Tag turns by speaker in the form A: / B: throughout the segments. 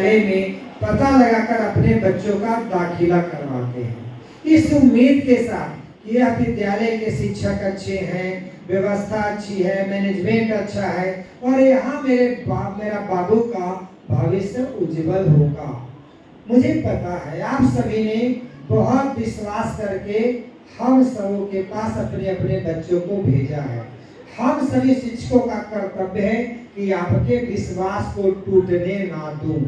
A: में पता लगाकर अपने बच्चों का दाखिला करवाते हैं इस उम्मीद के साथ कि यह विद्यालय के शिक्षक अच्छे हैं, व्यवस्था अच्छी है, मैनेजमेंट अच्छा है और यहाँ मेरा बाबू का भविष्य उज्जवल होगा। मुझे पता है आप सभी ने बहुत विश्वास करके हम सबों के पास अपने अपने बच्चों को भेजा है। हम सभी शिक्षकों का कर्तव्य है कि आपके विश्वास को टूटने ना दूं।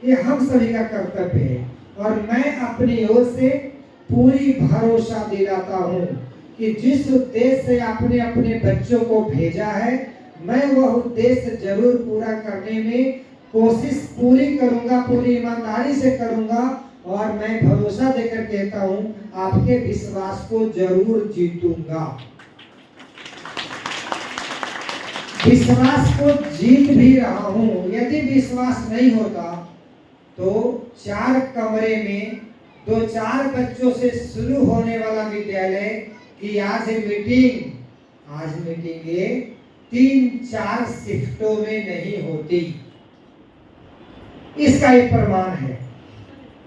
A: ये हम सभी का कर्तव्य है और मैं अपनी ओर से पूरी भरोसा दिलाता हूँ कि जिस उद्देश्य से आपने अपने बच्चों को भेजा है मैं वह उद्देश्य जरूर पूरा करने में कोशिश पूरी करूंगा, पूरी ईमानदारी से करूंगा और मैं भरोसा देकर कहता हूँ आपके विश्वास को जरूर जीतूंगा। विश्वास को जीत भी रहा हूँ। यदि विश्वास नहीं होता तो 4 कमरे में 2-4 बच्चों से शुरू होने वाला विद्यालय की आज मीटिंग ये 3-4 शिफ्टों में नहीं होती। इसका एक प्रमाण है।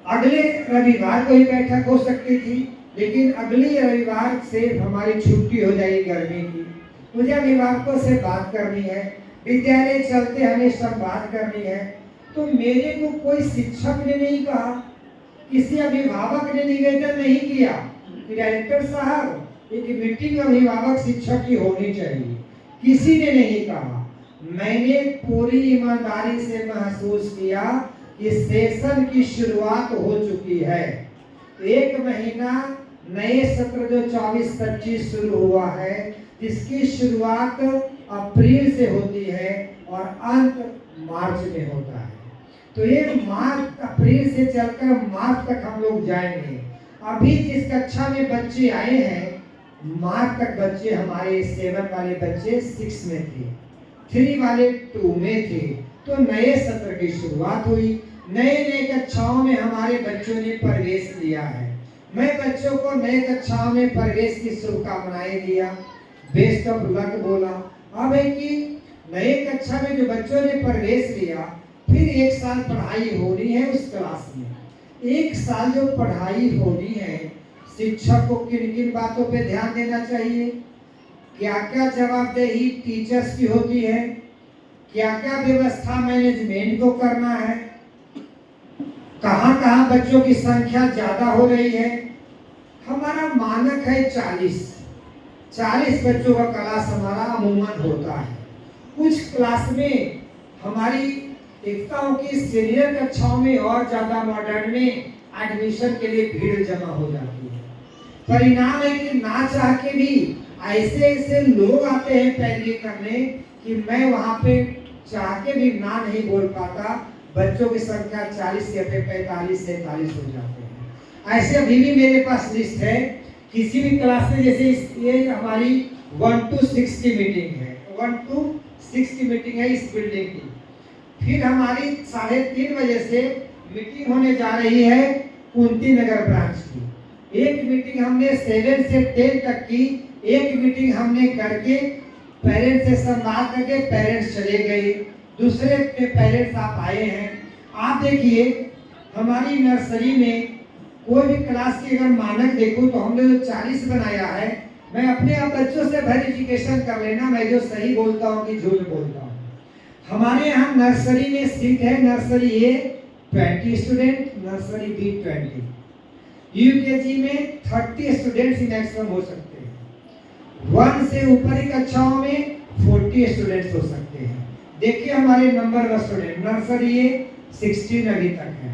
A: अगले रविवार को ही बैठक हो सकती थी, लेकिन अगली रविवार से हमारी छुट्टी हो जाएगी गर्मी की। मुझे अभिभावकों से बात करनी है, विद्यालय चलते हमें संवाद करनी है। तो मेरे को कोई शिक्षक ने नहीं कहा, किसी अभिभावक ने निवेदन नहीं किया कि डायरेक्टर साहब एक मीटिंग अभिभावक शिक्षक की होनी चाहिए, किसी ने नहीं कहा। मैंने पूरी ईमानदारी से महसूस किया कि सेशन की शुरुआत हो चुकी है। 1 महीना नए सत्र जो 24-25 शुरू हुआ है, इसकी शुरुआत अप्रैल से होती है और अंत मार्च में होता है। तो ये अप्रैल से चलकर मार्च तक हम लोग जाएंगे। अभी जिस कक्षा में बच्चे आए हैं, मार्च तक बच्चे हमारे 7 वाले बच्चे 6 में थे, 3 वाले 2 में थे। तो नए सत्र की शुरुआत हुई। नए कक्षाओं में हमारे बच्चों ने प्रवेश लिया है। मैं बच्चों को नए कक्षाओं में प्रवेश की शुभकामनाएं दिया, बेस्ट ऑफ लक बोला। अब है कि नए कक्षा में जो बच्चों ने प्रवेश लिया, फिर 1 साल पढ़ाई होनी है उस क्लास में। 1 साल जो पढ़ाई होनी है, शिक्षक को किन किन बातों पे ध्यान देना चाहिए, क्या क्या जवाबदेही टीचर्स की होती है, क्या क्या व्यवस्था मैनेजमेंट को करना है, कहाँ कहाँ बच्चों की संख्या ज्यादा हो रही है। हमारा मानक है 40 बच्चों का क्लास हमारा अमूमन होता है। कुछ क्लास में हमारी देखता हूँ कि सीनियर कक्षाओं में और ज्यादा मॉडर्न में एडमिशन के लिए भीड़ जमा हो जाती है। परिणाम है कि ना चाह के भी ऐसे लोग आते हैं पैरवी करने कि मैं वहां पे चाह के भी ना नहीं बोल पाता। बच्चों की संख्या 40 से 45-47 हो जाते हैं। ऐसे अभी भी मेरे पास लिस्ट है। किसी भी क्लास में जैसे ये हमारी 1 to 6 की मीटिंग है, 1 to 6 की मीटिंग है इस बिल्डिंग की। फिर हमारी 3:30 बजे से मीटिंग होने जा रही है कुंती नगर ब्रांच की। एक मीटिंग हमने 7 से 10 तक की। एक मीटिंग हमने करके पेरेंट्स से संवाद करके पेरेंट्स चले गए, दूसरे पेरेंट्स आप आए हैं। आप देखिए हमारी नर्सरी में कोई भी क्लास की अगर मानक देखो तो हमने जो 40 बनाया है, मैं अपने आप बच्चों से वेरिफिकेशन कर लेना मैं जो सही बोलता हूँ कि झूठ बोलता हूँ। हमारे यहाँ नर्सरी में सीट है, नर्सरी ए 20 स्टूडेंट, नर्सरी बी 20, यूकेजी में 30 स्टूडेंट्स मैक्सिमम हो सकते हैं। 1 से ऊपर की कक्षाओं में 40 स्टूडेंट्स हो सकते हैं। देखिए हमारे नंबर ऑफ स्टूडेंट, नर्सरी ए 16 अभी तक है,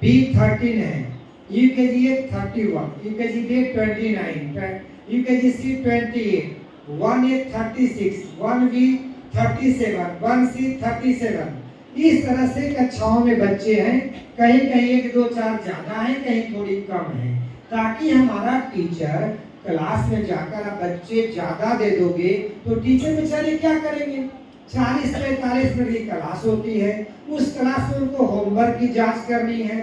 A: बी 13 है, यूकेजी ए 31, यूकेजी बी 29, यूकेजी सी 28, 1 ए 36, 1 बी 37, 1 सी 37। इस तरह से कक्षाओं में बच्चे हैं, कहीं कहीं 1-2-4 ज्यादा हैं, कहीं थोड़ी कम है, ताकि हमारा टीचर क्लास में जाकर आप बच्चे ज्यादा दे दोगे तो टीचर बेचारे क्या करेंगे। 40-45 मिनट की क्लास होती है, उस क्लास में उनको होमवर्क की जांच करनी है,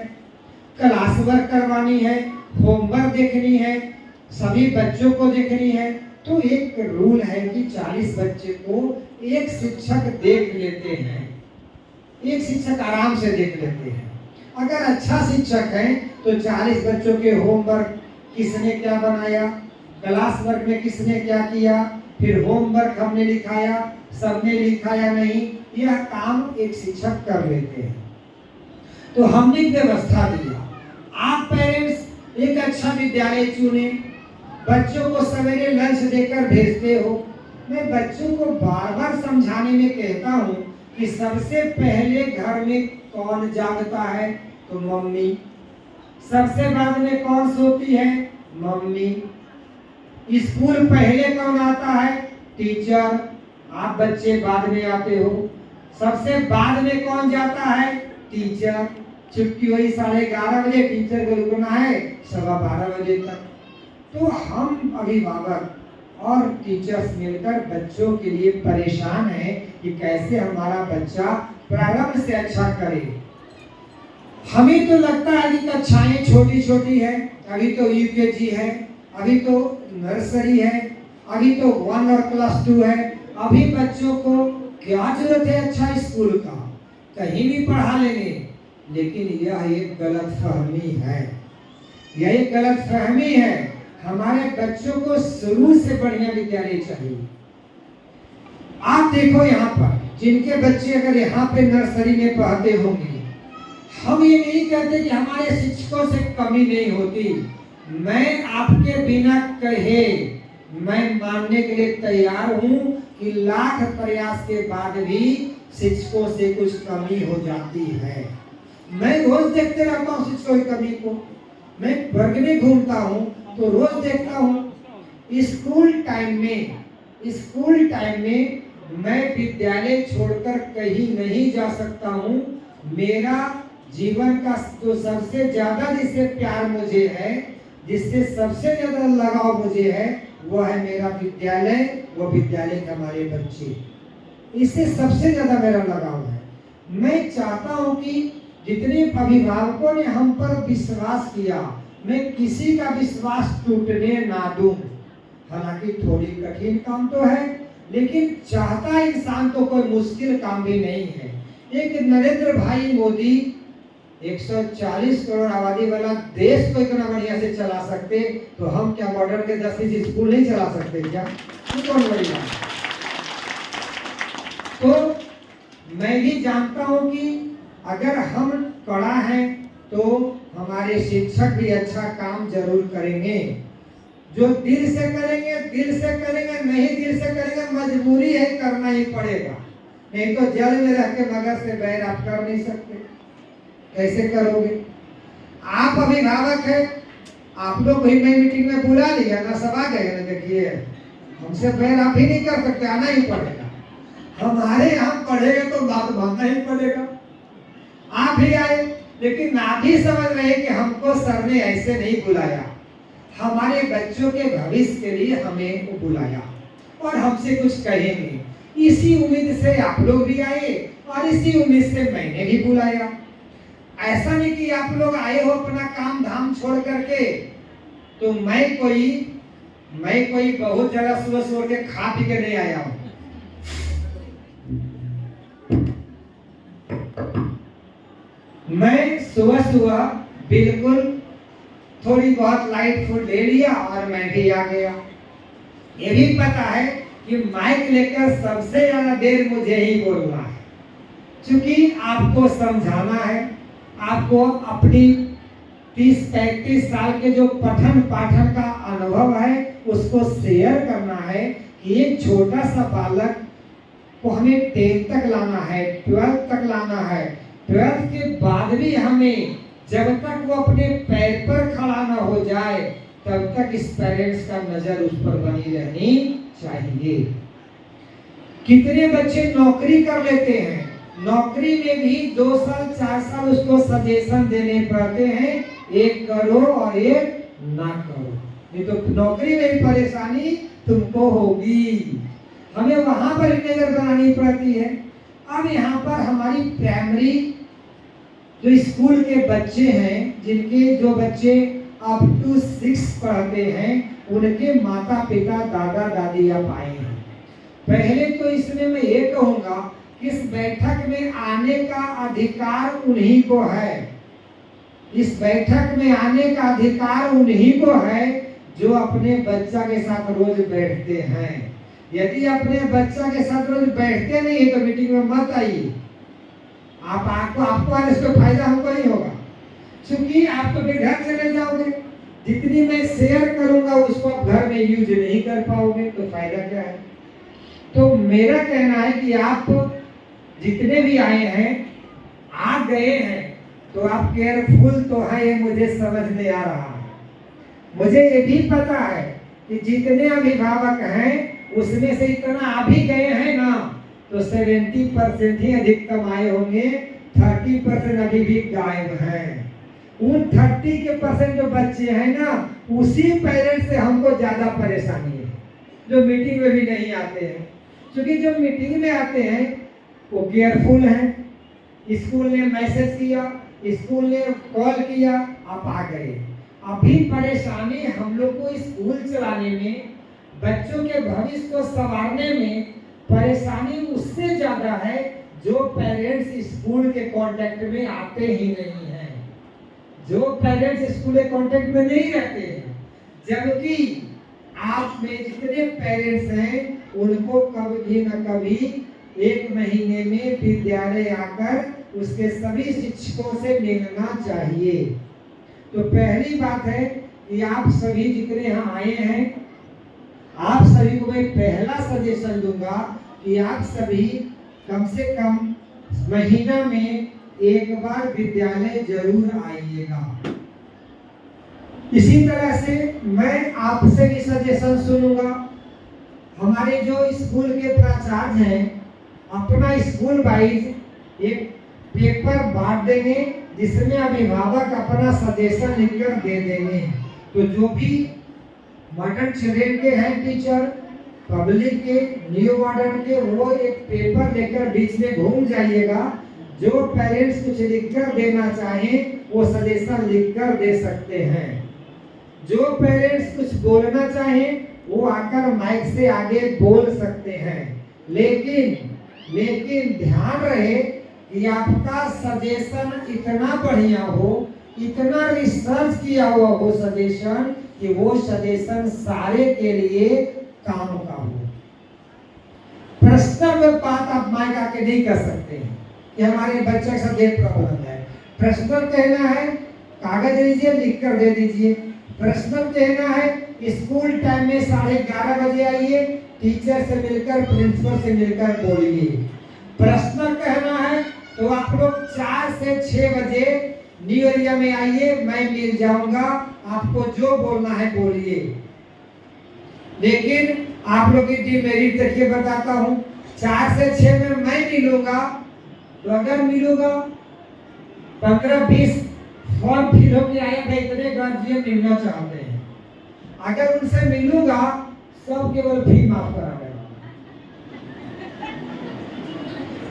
A: क्लास वर्क करवानी है, होमवर्क देखनी है, सभी बच्चों को देखनी है। तो एक रूल है कि 40 बच्चे को एक शिक्षक देख लेते हैं। एक शिक्षक आराम से देख लेते हैं। अगर अच्छा शिक्षक है तो 40 बच्चों के होमवर्क किसने क्या बनाया, क्लास वर्क में किसने क्या किया, फिर होमवर्क हमने लिखाया, सबने लिखा या नहीं, यह काम एक शिक्षक कर लेते हैं। तो हमने व्यवस्था दिया, आप पेरेंट्स एक अच्छा विद्यालय चुने, बच्चों को सवेरे लंच देकर भेजते हो। मैं बच्चों को बार बार समझाने में कहता हूँ कि सबसे पहले घर में कौन जागता है, तो मम्मी। सबसे बाद में कौन सोती है, मम्मी। स्कूल पहले कौन आता है, टीचर। आप बच्चे बाद में आते हो। सबसे बाद में कौन जाता है, टीचर। छुट्टी हुई 11:30 बजे, टीचर को रुकना है 12:15 बजे तक। तो हम अभिभावक और टीचर्स मिलकर बच्चों के लिए परेशान हैं कि कैसे हमारा बच्चा प्रारंभ से अच्छा करे। हमें तो लगता है कि कक्षाएं छोटी छोटी है, अभी तो यूकेजी है, अभी तो नर्सरी है, अभी तो 1 और क्लास 2 है, अभी बच्चों को क्या जरूरत है अच्छा स्कूल का, कहीं भी पढ़ा लेंगे। लेकिन यह एक गलतफहमी है, यह एक गलतफहमी है। हमारे बच्चों को शुरू से बढ़िया विद्यालय चाहिए। आप देखो यहाँ पर जिनके बच्चे अगर यहाँ पे नर्सरी में पढ़ते होंगे, हम ये नहीं कहते कि हमारे शिक्षकों से कमी नहीं होती। मैं आपके बिना कहे मैं मानने के लिए तैयार हूँ कि लाख प्रयास के बाद भी शिक्षकों से कुछ कमी हो जाती है। मैं रोज देखते रहता हूँ शिक्षकों की कमी को। मैं वर्ग में घूमता हूँ तो रोज देखता हूँ। स्कूल टाइम में मैं विद्यालय छोड़कर कहीं नहीं जा सकता हूँ। मेरा जीवन का जो सबसे ज्यादा जिससे प्यार मुझे है, जिससे सबसे ज्यादा लगाव मुझे है, वो है मेरा विद्यालय, वो विद्यालय के हमारे बच्चे। इससे सबसे ज्यादा मेरा लगाव है। मैं चाहता हूँ कि जितने अभिभावकों ने हम पर विश्वास किया, मैं किसी का विश्वास टूटने ना दूं। हालांकि थोड़ी कठिन काम तो है, लेकिन चाहता इंसान तो कोई मुश्किल काम भी नहीं है। एक नरेंद्र भाई मोदी 140 करोड़ आबादी वाला देश को इतना बढ़िया से चला सकते, तो हम क्या मॉडर्न के 10 स्कूल नहीं चला सकते क्या? तो कौन बड़ी बात। तो मैं भी जानता हूं कि अगर हम कड़ा हैं तो हमारे शिक्षक भी अच्छा काम जरूर करेंगे। जो दिल से करेंगे, नहीं दिल से करेंगे, मजबूरी है, करना ही पड़ेगा। नहीं तो जेल में रह के मगर से बैर आप कर नहीं सकते। कैसे करोगे? आप अभिभावक है, आप लोग भी मैं मीटिंग में बुला लिया ना, सब आ गए ना, देखिए हमसे बैर आप ही नहीं कर सकते, आना ही पड़ेगा। हमारे यहाँ पढ़ेगा तो बात मानना ही पड़ेगा। आप ही आए, लेकिन आप ही समझ रहे कि हमको सर ने ऐसे नहीं बुलाया, हमारे बच्चों के भविष्य के लिए हमें वो बुलाया और हमसे कुछ कहेंगे। इसी उम्मीद से आप लोग भी आए और इसी उम्मीद से मैंने भी बुलाया। ऐसा नहीं कि आप लोग आए हो अपना काम धाम छोड़ करके, तो मैं कोई बहुत जगह सुबह सोच के खा पी के नहीं आया हूं। मैं सुबह बिल्कुल थोड़ी बहुत लाइट फूड ले लिया और मैं भी आ गया। ये भी पता है कि माइक लेकर सबसे ज्यादा देर मुझे ही बोलना है, क्योंकि आपको समझाना है, आपको अपनी 30-35 साल के जो पठन पाठन का अनुभव है उसको शेयर करना है कि एक छोटा सा बालक को हमें 10 तक लाना है, 12 तक लाना है। 12 के बाद भी हमें, जब तक वो अपने पैर पर खड़ा न हो जाए, तब तक इस पेरेंट्स का नजर उस पर बनी रहनी चाहिए। कितने बच्चे नौकरी कर लेते हैं, नौकरी में भी 2 साल 4 साल उसको सजेशन देने पड़ते हैं, एक करो और एक ना करो, नहीं तो नौकरी में परेशानी तुमको होगी। हमें वहां पर नजर बनानी पड़ती है। अब यहाँ पर हमारी प्राइमरी जो स्कूल के बच्चे हैं, जिनके जो बच्चे अप टू 6 पढ़ते हैं, उनके माता पिता दादा दादी अब आए हैं। पहले तो इसमें मैं ये कहूँगा कि इस बैठक में आने का अधिकार उन्हीं को है। इस बैठक में आने का अधिकार उन्हीं को है जो अपने बच्चा के साथ रोज बैठते हैं। यदि अपने बच्चा के साथ रोज बैठते नहीं है तो मीटिंग में मत आइए। आपको आने से फायदा हमको नहीं होगा, क्योंकि आप तो फिर घर चले जाओगे। जितनी मैं शेयर करूंगा उसको आप घर में यूज नहीं कर पाओगे तो फायदा क्या है। तो मेरा कहना है कि आप जितने भी आए हैं, आ गए हैं, तो आप केयरफुल तो है, ये मुझे समझ में आ रहा है। मुझे ये भी पता है कि जितने अभिभावक हैं उसमें से इतना आ भी गए हैं ना, तो 70% ही अधिकतम आए होंगे, 30% अभी भी गायब हैं। उन 30% जो बच्चे हैं ना, उसी पेरेंट्स से हमको ज्यादा परेशानी है जो मीटिंग में भी नहीं आते हैं। क्योंकि जो मीटिंग में आते हैं वो केयरफुल हैं, स्कूल ने मैसेज किया, स्कूल ने कॉल किया, आप आ गए। अभी परेशानी हम लोग को स्कूल चलाने में, बच्चों के भविष्य को संवारने में परेशानी उससे ज्यादा है जो पेरेंट्स स्कूल के कांटेक्ट में आते ही नहीं हैं, जो पेरेंट्स स्कूल के कांटेक्ट में नहीं रहते हैं। जबकि आप में जितने पेरेंट्स हैं उनको कभी न कभी एक महीने में विद्यालय आकर उसके सभी शिक्षकों से मिलना चाहिए। तो पहली बात है कि आप सभी जितने यहाँ आए हैं, आप सभी को मैं पहला सजेशन दूंगा कि आप सभी कम से कम महीना में एक बार विद्यालय जरूर आइएगा। इसी तरह से मैं आपसे भी सजेशन सुनूंगा। हमारे जो स्कूल के प्राचार्य हैं अपना स्कूल वाइज एक पेपर बांट देंगे जिसमें अभिभावक अपना सजेशन लिखकर दे देंगे। तो जो भी मॉडर्न चिल्ड्रेन के हैं टीचर, पब्लिक के, न्यू मॉडर्न के, वो एक पेपर लेकर बीच में घूम जाइएगा। जो पेरेंट्स कुछ लिखकर देना चाहें वो सजेशन लिखकर दे सकते हैं। जो पेरेंट्स कुछ बोलना चाहें वो आकर माइक से आगे बोल सकते हैं। लेकिन ध्यान रहे कि आपका सजेशन इतना बढ़िया हो, इतना रिसर्च किया हुआ हो सजेशन, कि वो सजेशन सारे के लिए काम का हो। पर्सनल में बात आप माइक आके नहीं कर सकते हैं कि हमारे बच्चे के साथ ये प्रॉब्लम है। पर्सनल कहना है कागज लीजिए, लिख कर दे दीजिए। पर्सनल कहना है स्कूल टाइम में 11:30 बजे आइए, टीचर से मिलकर, प्रिंसिपल से मिलकर बोलिए। पर्सनल कहना है तो आप लोग 4 से 6 बजे न्यू एरिया में आइए, मैं मिल जाऊंगा, आपको जो बोलना है बोलिए। लेकिन आप लोग की डिमेरिट देखिए बताता हूँ, 4 से 6 में मैं मिलूंगा, तो अगर मिलूंगा 15-20 फॉर्म फिल होकर आया था, इतने गार्जियन मिलना चाहते हैं। अगर उनसे मिलूंगा सब केवल फी माफ करा देगा,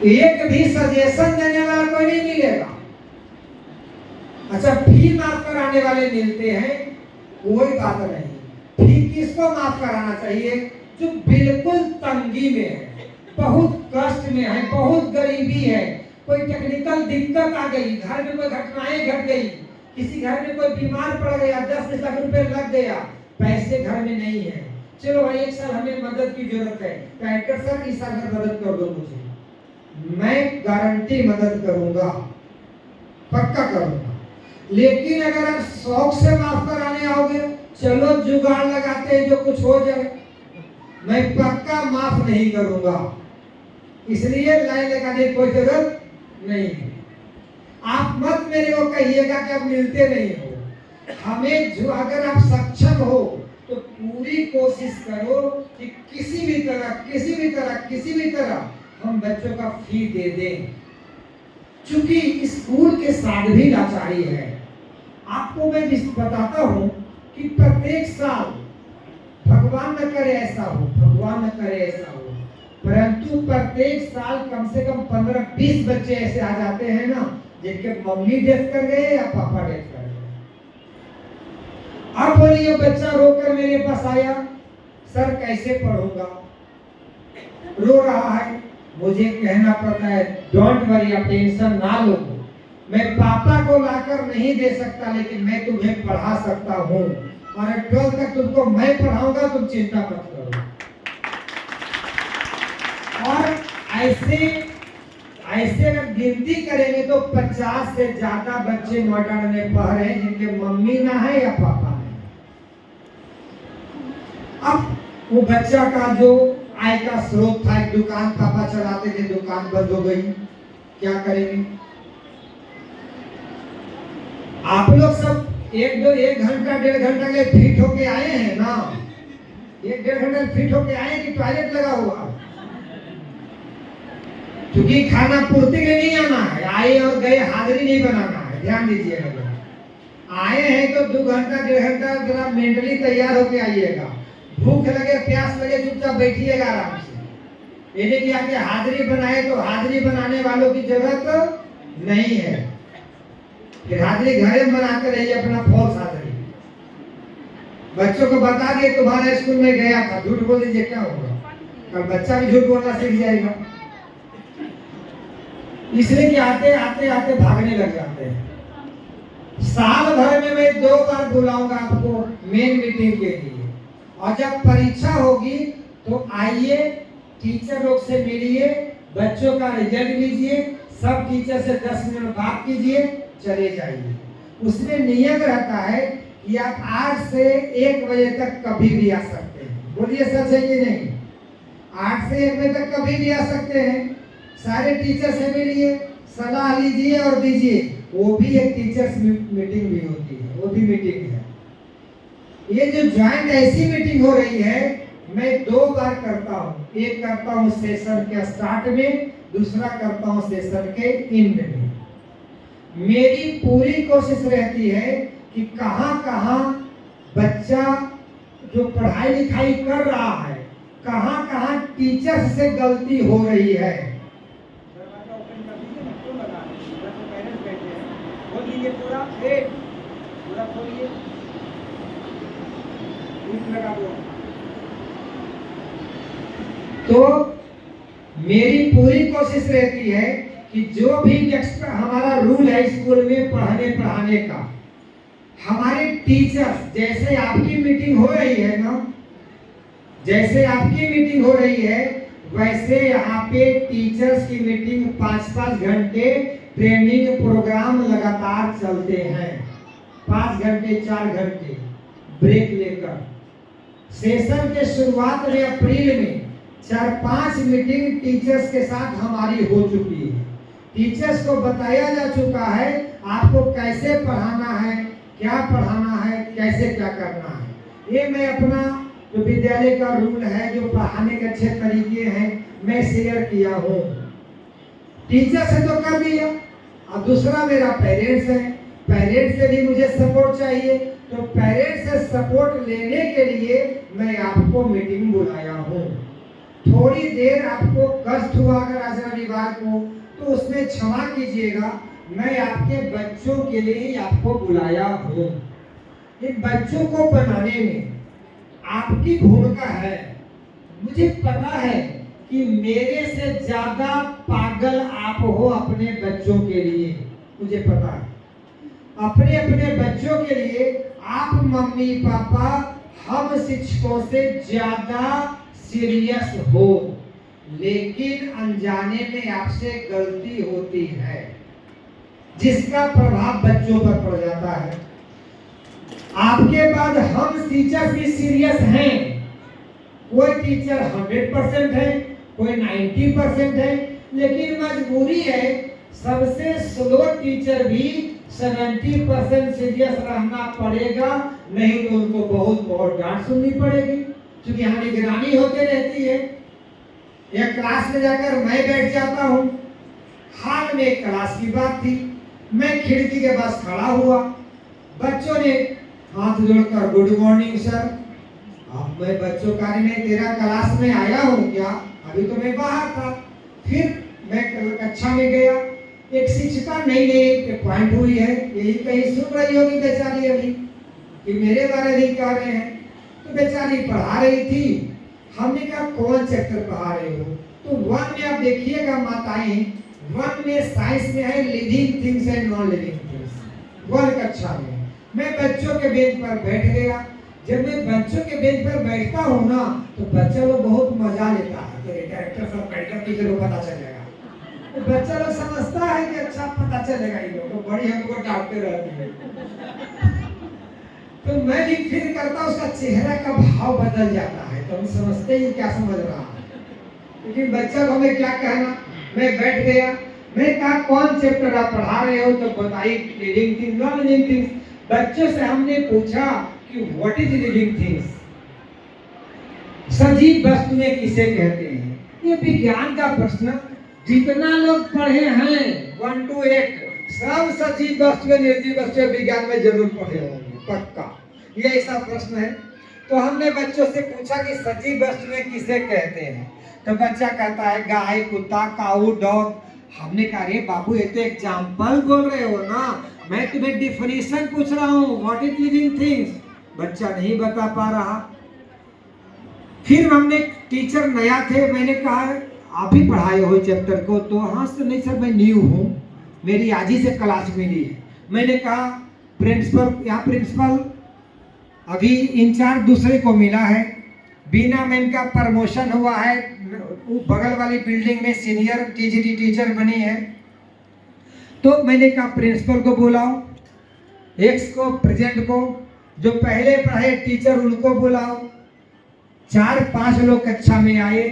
A: एक भी सजेशन देने वाला कोई नहीं मिलेगा। अच्छा, फी माफ कराने वाले मिलते हैं, कोई बात नहीं। फी किसको माफ कराना चाहिए? जो बिल्कुल तंगी में है, बहुत कष्ट में है, बहुत गरीबी है, कोई टेक्निकल दिक्कत आ गई, घर में कोई घटनाएं घट गई, किसी घर में कोई बीमार पड़ गया, 10 लाख रुपए लग गया, पैसे घर में नहीं है, चलो भाई 1 साल हमें मदद की जरूरत है, डायरेक्टर सर इस साल मदद कर दो मुझे, मैं गारंटी मदद करूंगा, पक्का करूंगा। लेकिन अगर आप शौक से माफ कराने आओगे, चलो जुगाड़ लगाते हैं जो कुछ हो जाए, मैं पक्का माफ नहीं करूंगा। इसलिए लाइन लगाने की कोई जरूरत नहीं है। आप मत मेरे को कहिएगा कि आप मिलते नहीं हो। हमें जो, अगर आप सक्षम हो तो पूरी कोशिश करो कि किसी भी तरह हम बच्चों का फी दे दें, क्योंकि स्कूल के साथ भी लाचारी है। आपको मैं बताता हूं कि प्रत्येक साल, भगवान न करे ऐसा हो, परंतु प्रत्येक साल कम से कम 15-20 बच्चे ऐसे आ जाते हैं ना जिनके मम्मी डेथ कर गए या पापा डेथ कर गए। अब बोलिए बच्चा रोकर मेरे पास आया, सर कैसे पढ़ूंगा, रो रहा है, मुझे कहना पड़ता है डोंट वरी, आप टेंशन ना लो, मैं पापा को लाकर नहीं दे सकता लेकिन मैं तुम्हें पढ़ा सकता हूँ, और 12 तक तुमको मैं पढ़ाऊंगा, तुम चिंता मत करो। और ऐसे अगर गिनती करेंगे तो 50 से ज्यादा बच्चे मॉडर्न में पढ़ रहे हैं जिनके मम्मी ना है या पापा है। अब वो बच्चा का जो आय का स्रोत था, एक दुकान पापा चलाते थे, दुकान बंद हो गई, क्या करेंगे? आप लोग सब एक घंटा 1.5 घंटा के फिट होके आए हैं ना? 1-1.5 घंटा फिट होके आए कि टॉयलेट लगा हुआ? क्योंकि खाना पूर्ति के लिए नहीं आना है, आए और गए हाजिरी नहीं बनाना है, ध्यान दीजिएगा। आए हैं तो 2 घंटा 1.5 घंटा जरा मेंटली तैयार होके आइएगा। भूख लगे प्यास लगे चुपचाप बैठिएगा आराम से। ये नहीं कि आके हाजिरी बनाए, तो हाजिरी बनाने वालों की जरूरत नहीं है। फिर हाजिरी घरे में बनाते रहिए अपना फॉल्स हाजिरी। बच्चों को बता दिए तुम्हारे स्कूल में गया था, झूठ बोल दीजिए, क्या होगा? कल बच्चा भी झूठ बोलना सीख जाएगा। इसलिए कि आते आते आते भागने लग जाते हैं। साल भर में मैं 2 बार बुलाऊंगा आपको मेन मीटिंग के लिए, और जब परीक्षा होगी तो आइए, टीचर लोग से मिलिए, बच्चों का रिजल्ट लीजिए, सब टीचर से 10 मिनट बात कीजिए, चले जाइए। उसमें नियम रहता है कि आप 8 से 1 बजे तक कभी भी आ सकते हैं। बोलिए सच है कि नहीं? 8 से 1 बजे तक कभी भी आ सकते हैं। सारे टीचर से मिलिए, सलाह लीजिए और दीजिए। वो भी एक टीचर्स मीटिंग भी होती है, वो भी मीटिंग है। ये जो ज्वाइंट ऐसी मीटिंग हो रही है, मैं 2 बार करता हूँ। एक करता हूँ सेशन के स्टार्ट में, दूसरा करता हूँ सेशन के एंड में। मेरी पूरी कोशिश रहती है कि कहाँ बच्चा जो पढ़ाई लिखाई कर रहा है, कहाँ टीचर से गलती हो रही है। तो मेरी पूरी कोशिश रहती है कि जो भी एक्स्ट्रा हमारा रूल है स्कूल में पढ़ाने का, हमारे टीचर्स, जैसे आपकी मीटिंग हो रही है ना, जैसे आपकी मीटिंग हो रही है, वैसे यहाँ पे टीचर्स की मीटिंग 5-5 घंटे ट्रेनिंग प्रोग्राम लगातार चलते हैं। 5 घंटे 4 घंटे ब्रेक लेकर। सेशन के शुरुआत में अप्रैल में 4-5 मीटिंग टीचर्स के साथ हमारी हो चुकी है। टीचर्स को बताया जा चुका है आपको कैसे पढ़ाना है, क्या पढ़ाना है, कैसे क्या करना है। ये मैं अपना जो विद्यालय का रूल है, जो पढ़ाने के अच्छे तरीके हैं, मैं शेयर किया हूँ। टीचर से तो कर दिया, अब दूसरा मेरा पेरेंट्स है। पेरेंट्स से भी मुझे सपोर्ट चाहिए, तो पेरेंट्स से सपोर्ट लेने के लिए मैं आपको मीटिंग बुलाया हूँ। थोड़ी देर आपको कष्ट हुआ अगर आज रविवार को, तो उसमें क्षमा कीजिएगा। मैं आपके बच्चों के लिए ही आपको बुलाया हूँ। इन बच्चों को बनाने में आपकी भूमिका है। मुझे पता है कि मेरे से ज्यादा पागल आप हो अपने बच्चों के लिए, मुझे पता है। अपने बच्चों के लिए आप मम्मी पापा हम शिक्षकों से ज्यादा सीरियस हो, लेकिन अनजाने में आपसे गलती होती है जिसका प्रभाव बच्चों पर पड़ जाता है। आपके बाद हम टीचर भी सीरियस हैं। कोई टीचर 100% है, कोई 90% है, लेकिन मजबूरी है सबसे स्लो टीचर भी 70% सीरियस रहना पड़ेगा, नहीं तो उनको बहुत डांट सुननी पड़ेगी, क्योंकि यहाँ निगरानी होते रहती है। एक क्लास में जाकर मैं बैठ जाता हूँ। हाल में एक क्लास की बात थी, मैं खिड़की के पास खड़ा हुआ, बच्चों ने हाथ जोड़कर गुड मॉर्निंग सर। अब मैं बच्चों का नहीं, तेरा क्लास में आया हूँ क्या? अभी तो मैं बाहर था। फिर मैं कक्षा में गया, एक शिक्षिका नई पॉइंट हुई है, यही कहीं सुन रही होगी बेचारी अभी कि मेरे बारे में कह रहे हैं, तो बेचारी पढ़ा रही थी। हमने कहा कौन चैप्टर पढ़ा रहे हो? तो 1 में आप देखिएगा माताएं, 1 में साइंस में है living things and non living things. 1 कक्षा में मैं बच्चों के बेंच पर बैठ गया। जब मैं बच्चों के बेंच पर बैठता हूँ ना, तो बच्चा लोग बहुत मजा लेता है कि डायरेक्टर साहब मेडिकल टीचर को पता चलेगा। तो बच्चा लोग समझता है कि अच्छा पता चलेगा, इन लोगों को बड़ी हमको डांटते रहते हैं। तो मैं भी फिर करता हूँ, उसका चेहरा का भाव बदल जाता है, तो हम समझते ही क्या समझ रहा है। लेकिन बच्चा को हमें क्या कहना, मैं बैठ गया, मैंने कहा कौन चैप्टर आप पढ़ा रहे हो, तो बताइए living things non living things. बच्चों से हमने पूछा कि व्हाट इज लिविंग थिंग्स, सजीव वस्तुएं किसे कहते हैं। ये विज्ञान का प्रश्न, जितना लोग पढ़े हैं 1 to 8 सब सजीव वस्तुएं निर्जीव वस्तुएं विज्ञान में जरूर पढ़े होंगे, पक्का। ये ऐसा प्रश्न है। तो हमने बच्चों से पूछा कि सजीव वस्तुएं किसे कहते हैं, तो बच्चा कहता है गाय, कुत्ता, काऊ, डॉग। हमने कहा अरे बाबू ये तो एग्जाम्पल बोल रहे हो ना, मैं तुम्हें डिफिनेशन पूछ रहा हूँ, व्हाट इज लिविंग थिंग्स। बच्चा नहीं बता पा रहा। फिर हमने, टीचर नया थे, मैंने कहा आप ही पढ़ाए हो चैप्टर को, तो हाँ सर, नहीं सर मैं न्यू हूँ, मेरी आज ही से क्लास मिली है। मैंने कहा प्रिंसिपल, यहाँ प्रिंसिपल अभी इंचार्ज दूसरे को मिला है, बीना मैम का प्रमोशन हुआ है, बगल वाली बिल्डिंग में सीनियर टीजीटी टीचर बनी है। तो मैंने कहा प्रिंसिपल को बुलाओ, एक्स को, प्रेजेंट को, जो पहले पढ़े टीचर उनको बुलाओ। 4-5 लोग कक्षा में आए।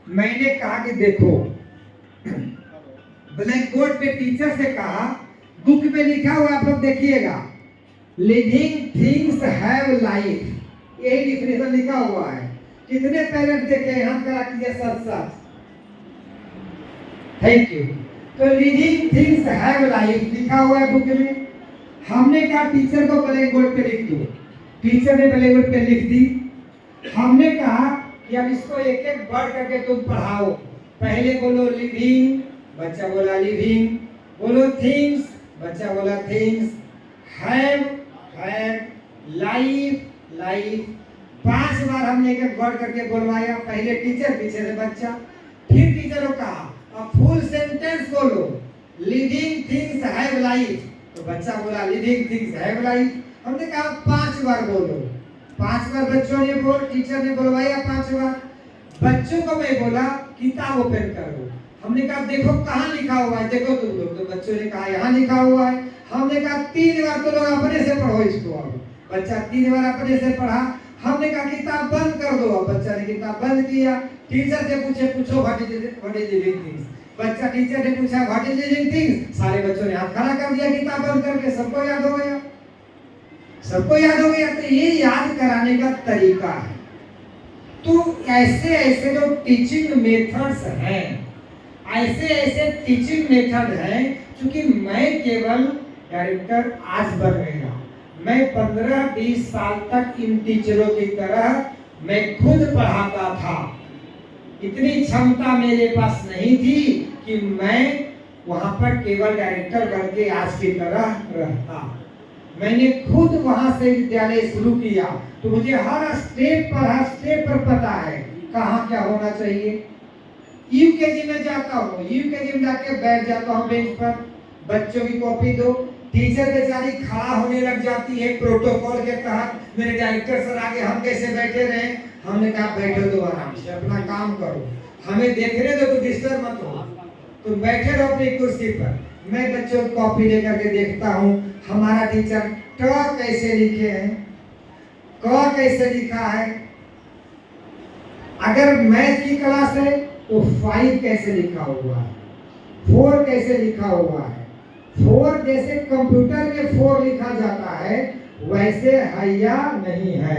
A: मैंने कहा कि देखो, ब्लैक बोर्ड पे टीचर से कहा, बुक में लिखा हुआ आप लोग देखिएगा, लिविंग थिंग्स हैव लाइफ, यही डिफिनेशन लिखा हुआ है। कितने पेरेंट्स देखे, हाथ खड़ा कीजिए सर। Thank you. तो लिविंग थिंग्स हैव लाइफ लिखा हुआ है बुक में। हमने कहा टीचर को ब्लैक बोर्ड पे लिख दो, टीचर ने ब्लैक बोर्ड पे लिख दी। हमने कहा कि अब इसको एक एक वर्ड करके तुम पढ़ाओ, पहले बोलो लिविंग, बच्चा बोला लिविंग, बोलो थिंग्स, बच्चा बोला थिंग्स, हैव, लाइफ। 5 बार हमने एक एक वर्ड करके बोलवाया, पहले टीचर, पीछे से बच्चा। फिर टीचर को कहा अब फुल सेंटेंस बोलो, लिविंग थिंग्स हैव लाइफ, तो बच्चा बोला लिविंग थिंग्स हैव लाइफ। हमने कहा 5 बार बोलो। 5 बार बच्चों ने बोल, टीचर ने बोलवाया 5 बार। बच्चों को मैं बोला किताब ओपन करो। हमने कहा देखो कहाँ लिखा हुआ है, देखो तुम लोग। तो बच्चों ने कहा यहाँ लिखा हुआ है। हमने कहा 3 बार तो लोग अपने से पढ़ो इसको। अब बच्चा 3 बार अपने से पढ़ा। हमने कहा किताब बंद कर दो। बच्चा ने किताब बंद किया। टीचर से पूछो व्हाट इज लिविंग थिंग्स। बच्चा, टीचर ने पूछा व्हाट इज लिविंग थिंग्स। सारे बच्चों ने हाथ खड़ा कर दिया किताब बंद करके। सबको याद हो गया, सबको याद हो गया। तो ये याद कराने का तरीका है। तो ऐसे जो टीचिंग मेथड्स हैं, ऐसे टीचिंग मेथड हैं, क्योंकि मैं केवल डायरेक्टर आज बन गया, मैं 15-20 साल तक इन टीचरों की तरह मैं खुद पढ़ाता था। इतनी क्षमता मेरे पास नहीं थी कि मैं वहां पर केवल डायरेक्टर बन के आज की तरह रहता। मैंने खुद वहां से विद्यालय शुरू किया, तो मुझे हर स्टेप पर पता है कहाँ क्या होना चाहिए। यूकेजी में जाता हूँ, यूकेजी में जाके बैठ जाता हूँ बेंच पर, बच्चों की कॉपी दो। टीचर बेचारी खड़ा होने लग जाती है प्रोटोकॉल के तहत, मेरे डायरेक्टर सर आगे, हम कैसे बैठे रहे। हमने कहा बैठो दो, आराम से अपना काम करो, हमें देखने दो, तो डिस्टर्ब मत हो, तुम बैठे रहो अपनी कुर्सी पर। मैं बच्चों को कॉपी लेकर के देखता हूँ हमारा टीचर ट कैसे लिखे हैं, क कैसे लिखा है। अगर मैथ की क्लास है तो 5 कैसे लिखा हुआ है, 4 कैसे लिखा हुआ है। 4 जैसे कंप्यूटर में 4 लिखा जाता है, वैसे हैया नहीं है,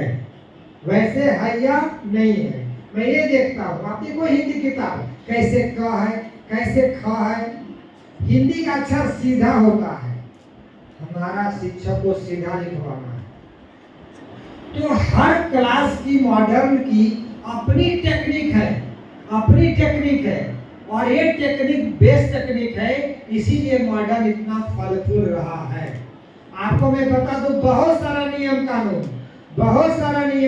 A: वैसे हैया नहीं है। मैं ये देखता हूँ, आपकी कोई हिंदी किताब कैसे क है, कैसे ख है। हिंदी का अक्षर सीधा होता है, हमारा शिक्षक को सीधा लिखवाना है। तो हर क्लास की मॉडर्न की अपनी टेक्निक है, अपनी टेक्निक है, और ये टेक्निक बेस्ट टेक्निक है, इसीलिए मॉडर्न इतना फलफूल रहा है। आपको मैं बता दूं, बहुत सारा नियम कानून, बहुत सारा नियम